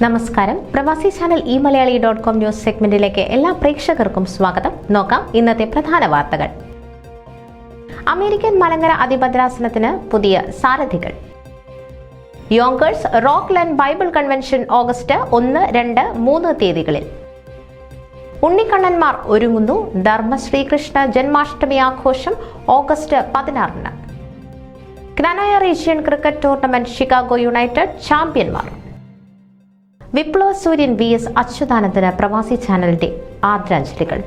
നമസ്കാരം. പ്രവാസി channel eMalayali.com news സെഗ്മെന്റിലേക്ക് എല്ലാ പ്രേക്ഷകർക്കും സ്വാഗതം. നോക്കാം ഇന്നത്തെ പ്രധാന വാർത്തകൾ. അമേരിക്കൻ മലങ്കര അതിഭദ്രാസനത്തിന് പുതിയ സാരഥികൾ. Yonkers Rockland Bible convention August 1, 2, 3 തീയതികളിൽ. ഉണ്ണിക്കണ്ണന്മാർ ഒരുങ്ങുന്നു. ധർമ്മശ്രീകൃഷ്ണ ജന്മാഷ്ടമി ആഘോഷം August 16. Knanaya region cricket tournament Chicago United ചാമ്പ്യന്മാർ. വിപ്ലവ സൂര്യൻ VS അച്യുതാനന്ദന് പ്രവാസി ചാനലിന്റെ ആദരാഞ്ജലികൾ.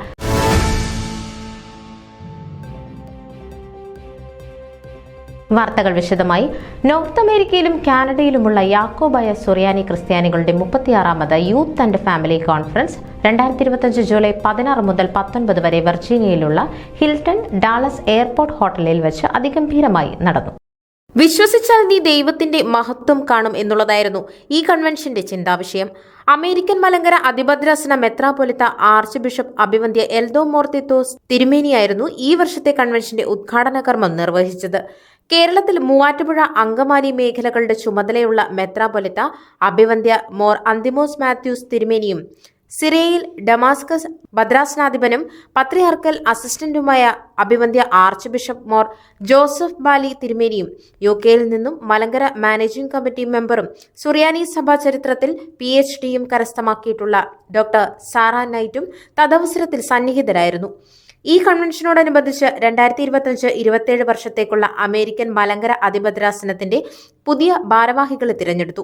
വാർത്തകൾ വിശദമായി. നോർത്ത് അമേരിക്കയിലും കാനഡയിലുമുള്ള യാക്കോബായ സുറിയാനി ക്രിസ്ത്യാനികളുടെ 36ാമത് youth and family conference 2025 July 16 മുതൽ 19 വരെ വെർജീനിയയിലുള്ള ഹിൽട്ടൺ ഡാലസ് എയർപോർട്ട് ഹോട്ടലിൽ വെച്ച് അതിഗംഭീരമായി നടന്നു. വിശ്വസിച്ചാൽ നീ ദൈവത്തിന്റെ മഹത്വം കാണും എന്നുള്ളതായിരുന്നു ഈ കൺവെൻഷന്റെ ചിന്താവിഷയം. അമേരിക്കൻ മലങ്കര അതിഭദ്രാസന മെത്രാപ്പൊലിത്ത ആർച്ച് ബിഷപ്പ് അഭിവന്ദ്യ എൽദോ മോർത്തിത്തോസ് തിരുമേനിയായിരുന്നു ഈ വർഷത്തെ കൺവെൻഷന്റെ ഉദ്ഘാടന കർമ്മം നിർവഹിച്ചത്. കേരളത്തിൽ മൂവാറ്റുപുഴ അങ്കമാലി മേഖലകളുടെ ചുമതലയുള്ള മെത്രാപ്പൊലിത്ത അഭിവന്ദ്യ മോർ അന്തിമോസ് മാത്യൂസ് തിരുമേനിയും സിറിയയിൽ ഡമാസ്കസ് ഭദ്രാസനാധിപനും പത്രിയാർക്കൽ അസിസ്റ്റന്റുമായ അഭിവന്ദ്യ archbishop Mor Joseph Bali തിരുമേനിയും UK-യിൽ നിന്നും മലങ്കര മാനേജിംഗ് കമ്മിറ്റി മെമ്പറും സുറിയാനി സഭാ ചരിത്രത്തിൽ PhD-യും കരസ്ഥമാക്കിയിട്ടുള്ള ഡോക്ടർ സാറ നൈറ്റും തദവസരത്തിൽ സന്നിഹിതരായിരുന്നു. ഈ കൺവെൻഷനോടനുബന്ധിച്ച് 2025-27 വർഷത്തേക്കുള്ള അമേരിക്കൻ മലങ്കര അതിഭദ്രാസനത്തിന്റെ പുതിയ ഭാരവാഹികളെ തിരഞ്ഞെടുത്തു.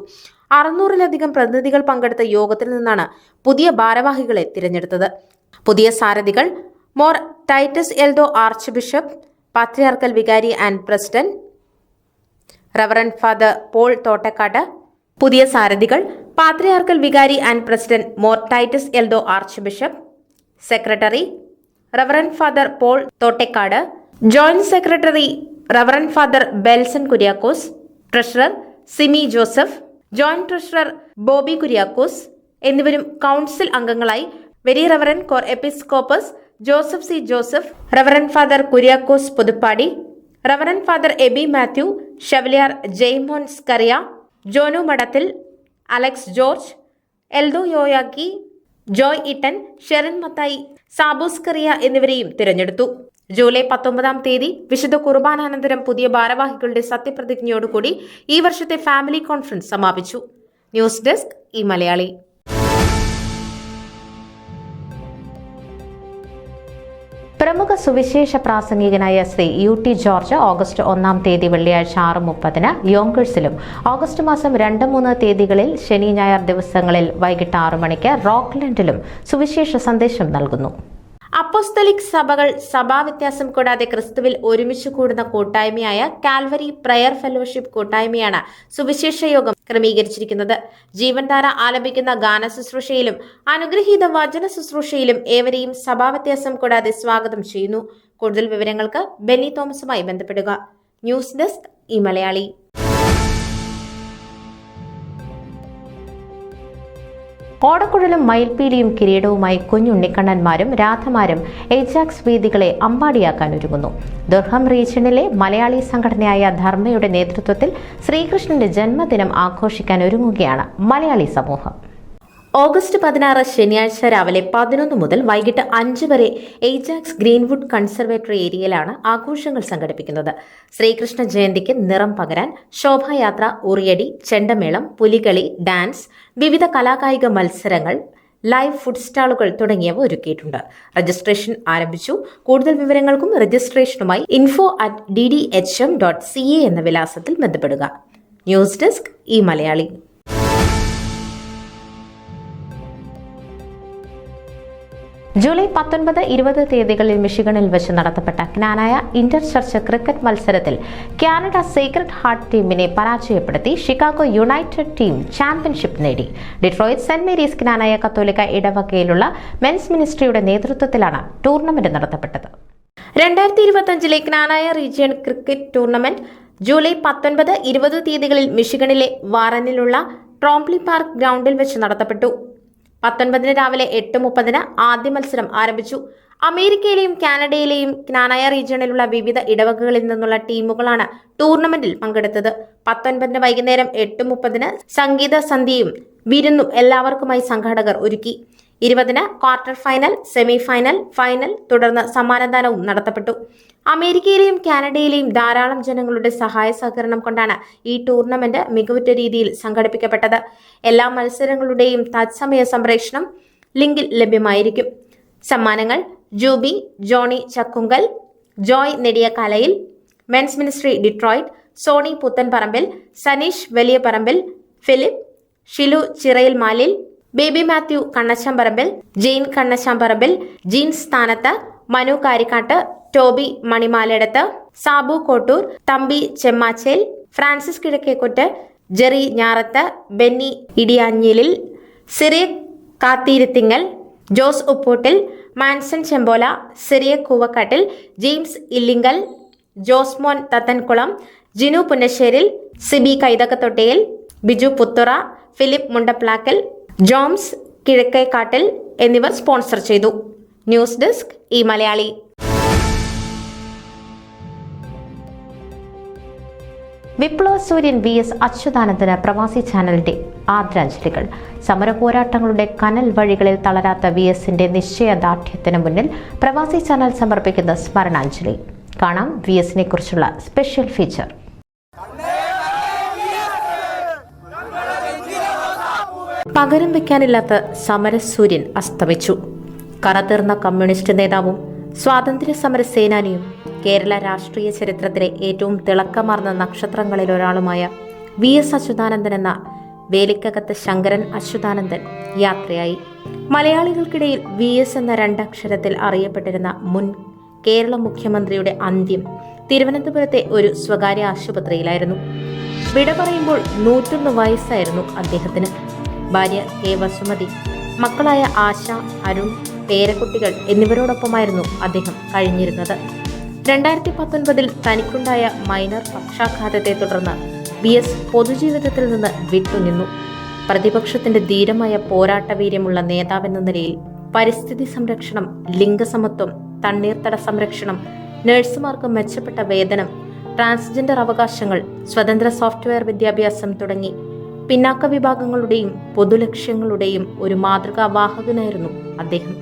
600-ലധികം പ്രതിനിധികൾ പങ്കെടുത്ത യോഗത്തിൽ നിന്നാണ് പുതിയ ഭാരവാഹികളെ തിരഞ്ഞെടുത്തത്. പുതിയ സാരഥികൾ Mor Titus Eldho archbishop, patriarchal vicar and president reverend father Paul Thottakkad. പുതിയ സാരഥികൾ patriarchal vicar and president Mor Titus Eldho archbishop, secretary reverend father Paul Thottakkad, joint secretary reverend father Belson Kuriakose, treasurer Simi Joseph, joint treasurer Bobby Kuriakose എന്നിവരും കൗൺസിൽ അംഗങ്ങളായി very reverend cor episcopos Joseph C. Joseph, reverend father Kuriakose Puthuppady, reverend father Eby Mathew, chevalier Jaimon Scaria, Jonu മഠത്തിൽ, Alex George, Eldho യോയാക്കി, Joy Ittan, Sherin Mathai, സാബോസ്കറിയ എന്നിവരെയും തിരഞ്ഞെടുത്തു. July 19 തീയതി വിശുദ്ധ കുർബാനാനന്തരം പുതിയ ഭാരവാഹികളുടെ സത്യപ്രതിജ്ഞയോടുകൂടി ഈ വർഷത്തെ ഫാമിലി കോൺഫറൻസ് സമാപിച്ചു. News desk eMalayali. പ്രമുഖ സുവിശേഷ പ്രാസംഗികനായ ശ്രീ UT ജോർജ് ഓഗസ്റ്റ് 1 തീയതി വെള്ളിയാഴ്ച 6:30 യോങ്കേഴ്സിലും ഓഗസ്റ്റ് മാസം 2, 3 തീയതികളിൽ ശനി, ഞായർ ദിവസങ്ങളിൽ വൈകിട്ട് 6 മണിക്ക് റോക്ക്ലാൻഡിലും സുവിശേഷ സന്ദേശം നൽകുന്നു. അപ്പോസ്തലിക് സഭകൾ സഭാവ്യത്യാസം കൂടാതെ ക്രിസ്തുവിൽ ഒരുമിച്ച് കൂടുന്ന കൂട്ടായ്മയായ കാൽവരി പ്രയർ ഫെലോഷിപ്പ് കൂട്ടായ്മയാണ് സുവിശേഷ യോഗം ക്രമീകരിച്ചിരിക്കുന്നത്. ജീവൻധാര ആലപിക്കുന്ന ഗാന ശുശ്രൂഷയിലും അനുഗ്രഹീത വചന ശുശ്രൂഷയിലും ഏവരെയും സഭാവ്യത്യാസം കൂടാതെ സ്വാഗതം ചെയ്യുന്നു. കൂടുതൽ വിവരങ്ങൾക്ക് ബെന്നി തോമസുമായി ബന്ധപ്പെടുക. News desk eMalayali. ഓടക്കുഴലും മയിൽപ്പീലിയും കിരീടവുമായി കുഞ്ഞുണ്ണിക്കണ്ണന്മാരും രാധമാരും എജാക്സ് വേദികളെ അമ്പാടിയാക്കാൻ ഒരുങ്ങുന്നു. ദുർഹം റീജിയണിലെ മലയാളി സംഘടനയായ ധർമ്മയുടെ നേതൃത്വത്തിൽ ശ്രീകൃഷ്ണന്റെ ജന്മദിനം ആഘോഷിക്കാൻ ഒരുങ്ങുകയാണ് മലയാളി സമൂഹം. ഓഗസ്റ്റ് 16 ശനിയാഴ്ച രാവിലെ 11 മുതൽ വൈകിട്ട് 5 വരെ എജാക്സ് ഗ്രീൻവുഡ് കൺസർവേറ്ററി ഏരിയയിലാണ് ആഘോഷങ്ങൾ സംഘടിപ്പിക്കുന്നത്. ശ്രീകൃഷ്ണ ജയന്തിക്ക് നിറം പകരാൻ ശോഭായാത്ര, ഉറിയടി, ചെണ്ടമേളം, പുലികളി, ഡാൻസ്, വിവിധ കലാകായിക മത്സരങ്ങൾ, ലൈവ് ഫുഡ് സ്റ്റാളുകൾ തുടങ്ങിയവ ഒരുക്കിയിട്ടുണ്ട്. രജിസ്ട്രേഷൻ ആരംഭിച്ചു. കൂടുതൽ വിവരങ്ങൾക്കും രജിസ്ട്രേഷനുമായി info@ddhm.ca എന്ന വിലാസത്തിൽ ബന്ധപ്പെടുക. News desk eMalayali. ജൂലൈ 19, 20 തീയതികളിൽ മിഷിഗണിൽ വെച്ച് നടത്തപ്പെട്ട ക്നാനായ ഇന്റർ ചർച്ച് ക്രിക്കറ്റ് മത്സരത്തിൽ കാനഡ സേക്രഡ് ഹാർട്ട് ടീമിനെ പരാജയപ്പെടുത്തി ഷിക്കാഗോ യുണൈറ്റഡ് ടീം ചാമ്പ്യൻഷിപ്പ് നേടി. ഡിട്രോയിറ്റ് സെന്റ് മേരീസ് ക്നാനായ കത്തോലിക്ക ഇടവകയിലുള്ള മെൻസ് മിനിസ്ട്രിയുടെ നേതൃത്വത്തിലാണ് ടൂർണമെന്റ് നടത്തപ്പെട്ടത്. 2025 Knanaya region cricket tournament July 19, 20 തീയതികളിൽ മിഷിഗണിലെ വാറനിലുള്ള ട്രോംപ്ലി പാർക്ക് ഗ്രൗണ്ടിൽ വെച്ച് നടത്തപ്പെട്ടു. 19 രാവിലെ 8:30 ആദ്യ മത്സരം ആരംഭിച്ചു. അമേരിക്കയിലെയും കാനഡയിലെയും ക്നാനായ റീജിയണിലുള്ള വിവിധ ഇടവകകളിൽ നിന്നുള്ള ടീമുകളാണ് ടൂർണമെന്റിൽ പങ്കെടുത്തത്. 19 വൈകുന്നേരം 8:30 സംഗീത സന്ധ്യയും വിരുന്നും എല്ലാവർക്കുമായി സംഘാടകർ ഒരുക്കി. 20-ന് quarter final, semi final, final, തുടർന്ന് സമ്മാനദാനവും നടത്തപ്പെട്ടു. അമേരിക്കയിലെയും കാനഡയിലെയും ധാരാളം ജനങ്ങളുടെ സഹായ സഹകരണം കൊണ്ടാണ് ഈ ടൂർണമെന്റ് മികവുറ്റ രീതിയിൽ സംഘടിപ്പിക്കപ്പെട്ടത്. എല്ലാ മത്സരങ്ങളുടെയും തത്സമയ സംപ്രേഷണം ലിങ്കിൽ ലഭ്യമായിരിക്കും. സമ്മാനങ്ങൾ: Juby, Johnny Chakkungal, Joy Nediyakalayil, men's ministry Detroit, Sony Puthenparambil, Saneesh Valiyaparambil, Philip, Shilu Chirayil Malil, Baby Mathew Kannashamparambil, Jain Kannashamparambil, ജീൻസ് സ്ഥാനത്ത്, Manu Karikkattu, Toby Manimaladathu, Sabu Kottoor, Thampi Chemmachel, Francis Kizhakkekottu, Jerry Njarath, Benny Idiyanjilil, Cyriac Katheerathingal, Jose Upputtil, Manson Chempola, Cyriac Koovakattil, James Illinkal, Josemon Thathankulam, Jinu Punnasseril, Siby Kaithakathottiyil, Biju Puthura, Philip Mundaplackal, Joms Kizhakkekattil എന്നിവർ സ്പോൺസർ ചെയ്തു. ന്യൂസ് ഡെസ്ക് ഈ മലയാളി. വിപ്ലവ സൂര്യൻ VS അച്യുതാനന്ദന് പ്രവാസി ചാനലിന്റെ ആദരാഞ്ജലികൾ. സമര പോരാട്ടങ്ങളുടെ കനൽ വഴികളിൽ തളരാത്ത VSന്റെ നിശ്ചയദാർഢ്യത്തിന് മുന്നിൽ പ്രവാസി ചാനൽ സമർപ്പിക്കുന്ന സ്മരണാഞ്ജലി. കാണാം VSനെ കുറിച്ചുള്ള സ്പെഷ്യൽ ഫീച്ചർ. പകരം വയ്ക്കാനില്ലാത്ത സമരസൂര്യൻ അസ്തമിച്ചു. കറതീർന്ന കമ്മ്യൂണിസ്റ്റ് നേതാവും സ്വാതന്ത്ര്യ സമര സേനാനിയും കേരള രാഷ്ട്രീയ ചരിത്രത്തിലെ ഏറ്റവും തിളക്കമാർന്ന നക്ഷത്രങ്ങളിൽ ഒരാളുമായ VS അച്യുതാനന്ദൻ എന്ന വേലിക്കകത്ത് ശങ്കരൻ അച്യുതാനന്ദൻ യാത്രയായി. മലയാളികൾക്കിടയിൽ VS എന്ന രണ്ടക്ഷരത്തിൽ അറിയപ്പെട്ടിരുന്ന മുൻ കേരള മുഖ്യമന്ത്രിയുടെ അന്ത്യം തിരുവനന്തപുരത്തെ ഒരു സ്വകാര്യ ആശുപത്രിയിലായിരുന്നു. വിട പറയുമ്പോൾ 101 വയസ്സായിരുന്നു അദ്ദേഹത്തിന്. ഭാര്യ K. വസുമതി, മക്കളായ ആശ, അരുൺ, പേരക്കുട്ടികൾ എന്നിവരോടൊപ്പമായിരുന്നു അദ്ദേഹം കഴിഞ്ഞിരുന്നത്. 2019 തനിക്കുണ്ടായ മൈനർ പക്ഷാഘാതത്തെ തുടർന്ന് VS പൊതുജീവിതത്തിൽ നിന്ന് വിട്ടുനിന്നു. പ്രതിപക്ഷത്തിന്റെ ധീരമായ പോരാട്ടവീര്യമുള്ള നേതാവെന്ന നിലയിൽ പരിസ്ഥിതി സംരക്ഷണം, ലിംഗസമത്വം, തണ്ണീർത്തട സംരക്ഷണം, നഴ്സുമാർക്ക് മെച്ചപ്പെട്ട വേതനം, ട്രാൻസ്ജെൻഡർ അവകാശങ്ങൾ, സ്വതന്ത്ര സോഫ്റ്റ്വെയർ വിദ്യാഭ്യാസം തുടങ്ങി പിന്നാക്ക വിഭാഗങ്ങളുടെയും പൊതുലക്ഷ്യങ്ങളുടെയും ഒരു മാതൃകാവാഹകനായിരുന്നു അദ്ദേഹം.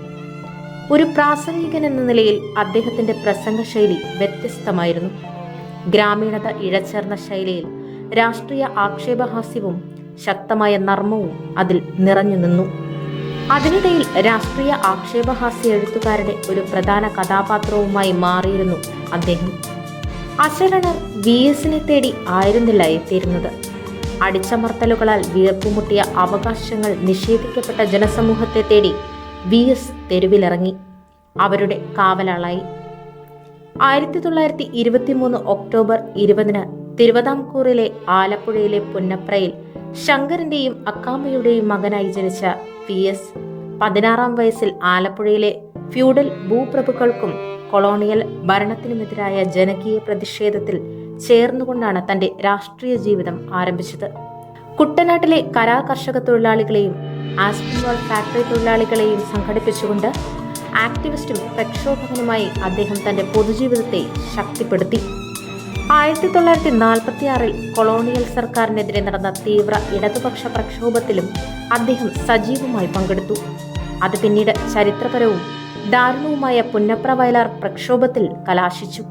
ഒരു പ്രാസംഗികൻ എന്ന നിലയിൽ അദ്ദേഹത്തിന്റെ പ്രസംഗ ശൈലി വ്യത്യസ്തമായിരുന്നു. ഗ്രാമീണത ഇഴചേർന്ന ശൈലിയിൽ രാഷ്ട്രീയ ആക്ഷേപഹാസ്യവും ശക്തമായ നർമ്മവും അതിൽ നിറഞ്ഞു നിന്നു. അതിനിടയിൽ രാഷ്ട്രീയ ആക്ഷേപഹാസ്യ എഴുത്തുകാരുടെ ഒരു പ്രധാന കഥാപാത്രവുമായി മാറിയിരുന്നു അദ്ദേഹം. അശരണർ VSനെ തേടി ആയിരുന്നില്ല എത്തിയിരുന്നത്. അടിച്ചമർത്തലുകളാൽ വീർപ്പുമുട്ടിയ അവകാശങ്ങൾ നിഷേധിക്കപ്പെട്ട ജനസമൂഹത്തെ തേടി VS തെരുവിലിറങ്ങി, അവരുടെ കാവലാളായി. 1923 ഒക്ടോബർ 20-ന് തിരുവിതാംകൂറിലെ ആലപ്പുഴയിലെ പുന്നപ്രയിൽ ശങ്കരന്റെയും അക്കാമ്മയുടെയും മകനായി ജനിച്ച VS 16-ാം വയസ്സിൽ ആലപ്പുഴയിലെ ഫ്യൂഡൽ ഭൂപ്രഭുക്കൾക്കും കൊളോണിയൽ ഭരണത്തിനുമെതിരായ ജനകീയ പ്രതിഷേധത്തിൽ ചേർന്നുകൊണ്ടാണ് തന്റെ രാഷ്ട്രീയ ജീവിതം ആരംഭിച്ചത്. കുട്ടനാട്ടിലെ കരാർ കർഷക തൊഴിലാളികളെയും ആസ്പിൻവാൾ ഫാക്ടറി തൊഴിലാളികളെയും സംഘടിപ്പിച്ചുകൊണ്ട് ആക്ടിവിസ്റ്റും പ്രക്ഷോഭകനുമായി അദ്ദേഹം തന്റെ പൊതുജീവിതത്തെ ശക്തിപ്പെടുത്തി. 1946-ൽ കൊളോണിയൽ സർക്കാരിനെതിരെ നടന്ന തീവ്ര ഇടതുപക്ഷ പ്രക്ഷോഭത്തിലും അദ്ദേഹം സജീവമായി പങ്കെടുത്തു. അത് പിന്നീട് ചരിത്രപരവും ദാരുണവുമായ പുന്നപ്ര വയലാർ പ്രക്ഷോഭത്തിൽ കലാശിച്ചു.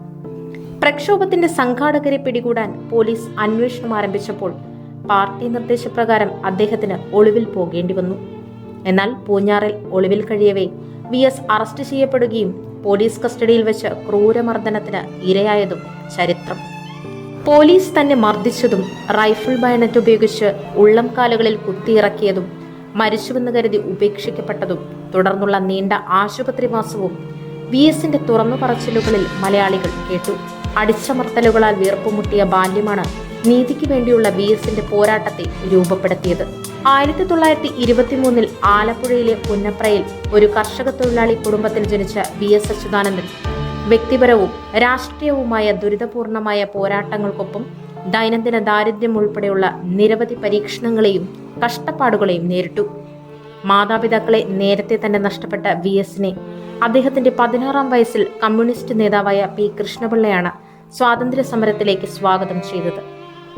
പ്രക്ഷോഭത്തിന്റെ സംഘാടകരെ പിടികൂടാൻ പോലീസ് അന്വേഷണം ആരംഭിച്ചപ്പോൾ പാർട്ടി നിർദ്ദേശപ്രകാരം അദ്ദേഹത്തിന് ഒളിവിൽ പോകേണ്ടി വന്നു. എന്നാൽ പൂഞ്ഞാറിൽ ഒളിവിൽ കഴിയവേ VS അറസ്റ്റ് ചെയ്യപ്പെടുകയും പോലീസ് കസ്റ്റഡിയിൽ വെച്ച് ക്രൂരമർദ്ദനത്തിന് ഇരയായതും ചരിത്രം. പോലീസ് തന്നെ മർദ്ദിച്ചതും റൈഫിൾ ബയണറ്റ് ഉപയോഗിച്ച് ഉള്ളം കാലുകളിൽ കുത്തിയിറക്കിയതും മരിച്ചുവെന്ന് കരുതി ഉപേക്ഷിക്കപ്പെട്ടതും തുടർന്നുള്ള നീണ്ട ആശുപത്രിവാസവും VSന്റെ തുറന്നു പറച്ചിലുകളിൽ മലയാളികൾ കേട്ടു. അടിച്ചമർത്തലുകളാൽ വീർപ്പുമുട്ടിയ ബാല്യമാണ് നീതിക്ക് വേണ്ടിയുള്ള VSന്റെ പോരാട്ടത്തെ രൂപപ്പെടുത്തിയത്. 1923-ൽ ആലപ്പുഴയിലെ പുന്നപ്രയിൽ ഒരു കർഷക തൊഴിലാളി കുടുംബത്തിൽ ജനിച്ച VS അച്യുതാനന്ദൻ വ്യക്തിപരവും രാഷ്ട്രീയവുമായ ദുരിതപൂർണമായ പോരാട്ടങ്ങൾക്കൊപ്പം ദൈനംദിന ദാരിദ്ര്യം ഉൾപ്പെടെയുള്ള നിരവധി പരീക്ഷണങ്ങളെയും കഷ്ടപ്പാടുകളെയും നേരിട്ടു. മാതാപിതാക്കളെ നേരത്തെ തന്നെ നഷ്ടപ്പെട്ട VSനെ അദ്ദേഹത്തിന്റെ 16-ാം വയസ്സിൽ കമ്മ്യൂണിസ്റ്റ് നേതാവായ P. കൃഷ്ണപിള്ളയാണ് സ്വാതന്ത്ര്യ സമരത്തിലേക്ക് സ്വാഗതം ചെയ്തത്.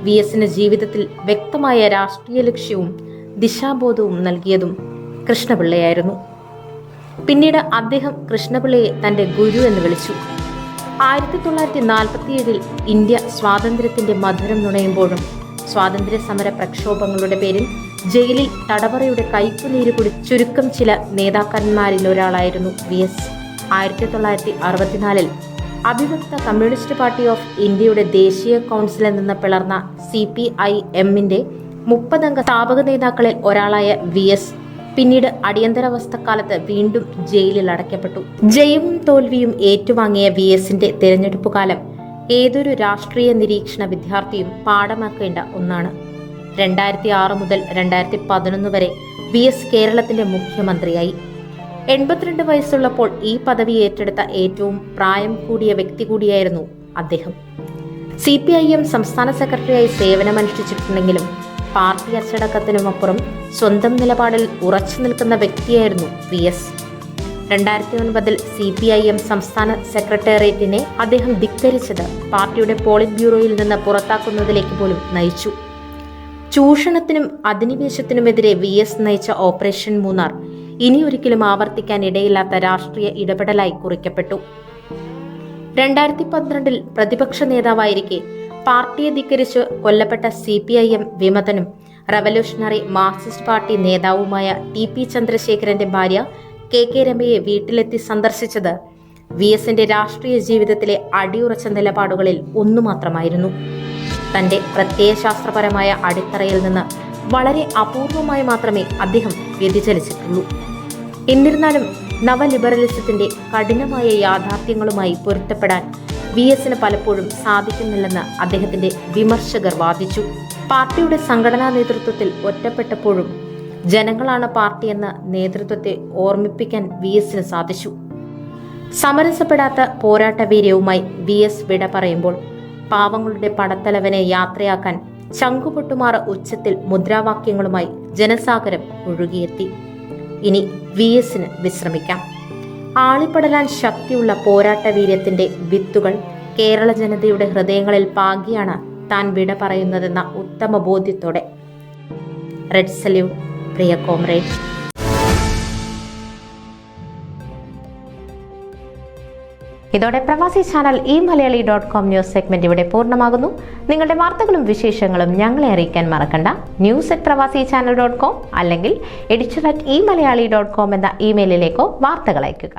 VSന്റെ ജീവിതത്തിൽ വ്യക്തമായ രാഷ്ട്രീയ ലക്ഷ്യവും ദിശാബോധവും നൽകിയതും കൃഷ്ണപിള്ളയായിരുന്നു. പിന്നീട് അദ്ദേഹം കൃഷ്ണപിള്ളയെ തന്റെ ഗുരു എന്ന് വിളിച്ചു. 1947 ഇന്ത്യ സ്വാതന്ത്ര്യത്തിന്റെ മധുരം നുണയുമ്പോഴും സ്വാതന്ത്ര്യ സമര പ്രക്ഷോഭങ്ങളുടെ പേരിൽ ജയിലിൽ തടവറയുടെ കയ്പുനീര് കുടി ചുരുക്കം ചില നേതാക്കന്മാരിൽ ഒരാളായിരുന്നു VS. 1964 അവിഭക്ത കമ്മ്യൂണിസ്റ്റ് പാർട്ടി ഓഫ് ഇന്ത്യയുടെ ദേശീയ കൗൺസിലിൽ നിന്ന് പിളർന്ന CPIM-ന്റെ 30 അംഗ സ്ഥാപക നേതാക്കളിൽ ഒരാളായ VS പിന്നീട് അടിയന്തരാവസ്ഥക്കാലത്ത് വീണ്ടും ജയിലിൽ അടയ്ക്കപ്പെട്ടു. ജയവും തോൽവിയും ഏറ്റുവാങ്ങിയ VS-ന്റെ തിരഞ്ഞെടുപ്പ് കാലം ഏതൊരു രാഷ്ട്രീയ നിരീക്ഷണ വിദ്യാർത്ഥിയും പാഠമാക്കേണ്ട ഒന്നാണ്. 2006 മുതൽ 2011 വരെ VS കേരളത്തിന്റെ മുഖ്യമന്ത്രിയായി. 82 വയസ്സുള്ളപ്പോൾ ഈ പദവി ഏറ്റെടുത്ത ഏറ്റവും പ്രായം കൂടിയ വ്യക്തി കൂടിയായിരുന്നു അദ്ദേഹം. CPIM സംസ്ഥാന സെക്രട്ടറിയായി സേവനമനുഷ്ഠിച്ചിട്ടുണ്ടെങ്കിലും പാർട്ടി അച്ചടക്കത്തിനുമപ്പുറം സ്വന്തം നിലപാടിൽ ഉറച്ചു നിൽക്കുന്ന വ്യക്തിയായിരുന്നു VS. 2009 CPIM സംസ്ഥാന സെക്രട്ടേറിയറ്റിനെ അദ്ദേഹം ധിക്കരിച്ചത് പാർട്ടിയുടെ പോളിറ്റ് ബ്യൂറോയിൽ നിന്ന് പുറത്താക്കുന്നതിലേക്ക് പോലും നയിച്ചു. ചൂഷണത്തിനും അധിനിവേശത്തിനുമെതിരെ VS നയിച്ച ഓപ്പറേഷൻ മൂന്നാർ ഇനി ഒരിക്കലും ആവർത്തിക്കാൻ ഇടയില്ലാത്ത രാഷ്ട്രീയ ഇടപെടലായി കുറിക്കപ്പെട്ടു. 2012 പ്രതിപക്ഷ നേതാവായിരിക്കെ പാർട്ടിയെ ധിക്കരിച്ച് കൊല്ലപ്പെട്ട CPIM വിമതനും റവല്യൂഷണറി മാർക്സിസ്റ്റ് പാർട്ടി നേതാവുമായ TP ചന്ദ്രശേഖരന്റെ ഭാര്യ KK രമയെ വീട്ടിലെത്തി സന്ദർശിച്ചത് VS-ന്റെ രാഷ്ട്രീയ ജീവിതത്തിലെ അടിയുറച്ച നിലപാടുകളിൽ ഒന്നു മാത്രമായിരുന്നു. തന്റെ പ്രത്യയശാസ്ത്രപരമായ അടിത്തറയിൽ നിന്ന് വളരെ അപൂർവമായി മാത്രമേ അദ്ദേഹം വ്യതിചലിച്ചിട്ടുള്ളൂ. എന്നിരുന്നാലും നവലിബറലിസത്തിന്റെ കഠിനമായ യാഥാർത്ഥ്യങ്ങളുമായി പൊരുത്തപ്പെടാൻ VS-ന് പലപ്പോഴും സാധിക്കുന്നില്ലെന്ന് അദ്ദേഹത്തിന്റെ വിമർശകർ വാദിച്ചു. പാർട്ടിയുടെ സംഘടനാ നേതൃത്വത്തിൽ ഒറ്റപ്പെട്ടപ്പോഴും ജനങ്ങളാണ് പാർട്ടിയെന്ന നേതൃത്വത്തെ ഓർമ്മിപ്പിക്കാൻ VS-ന് സാധിച്ചു. സമരസപ്പെടാത്ത പോരാട്ടവീര്യവുമായി VS വിട പറയുമ്പോൾ പാവങ്ങളുടെ പടത്തലവനെ യാത്രയാക്കാൻ ചങ്കുപൊട്ടുമാറ ഉച്ചത്തിൽ മുദ്രാവാക്യങ്ങളുമായി ജനസാഗരം ഒഴുകിയെത്തി. ഇനി VS-ന് വിശ്രമിക്കാം. ആളിപ്പടരാൻ ശക്തിയുള്ള പോരാട്ടവീര്യത്തിന്റെ വിത്തുകൾ കേരള ജനതയുടെ ഹൃദയങ്ങളിൽ പാകിയാണ് താൻ വിട പറയുന്നതെന്ന ഉത്തമ ബോധ്യത്തോടെ. റെഡ് സല്യൂട്ട്, പ്രിയ കോമ്രേഡ്. ഇതോടെ പ്രവാസി ചാനൽ eMalayali.com ന്യൂസ് സെഗ്മെന്റ് ഇവിടെ പൂർണ്ണമാകുന്നു. നിങ്ങളുടെ വാർത്തകളും വിശേഷങ്ങളും ഞങ്ങളെ അറിയിക്കാൻ മറക്കണ്ട. news@pravasichannel.com അല്ലെങ്കിൽ editor@eMalayali.com എന്ന ഇമെയിലിലേക്കോ വാർത്തകൾ അയയ്ക്കുക.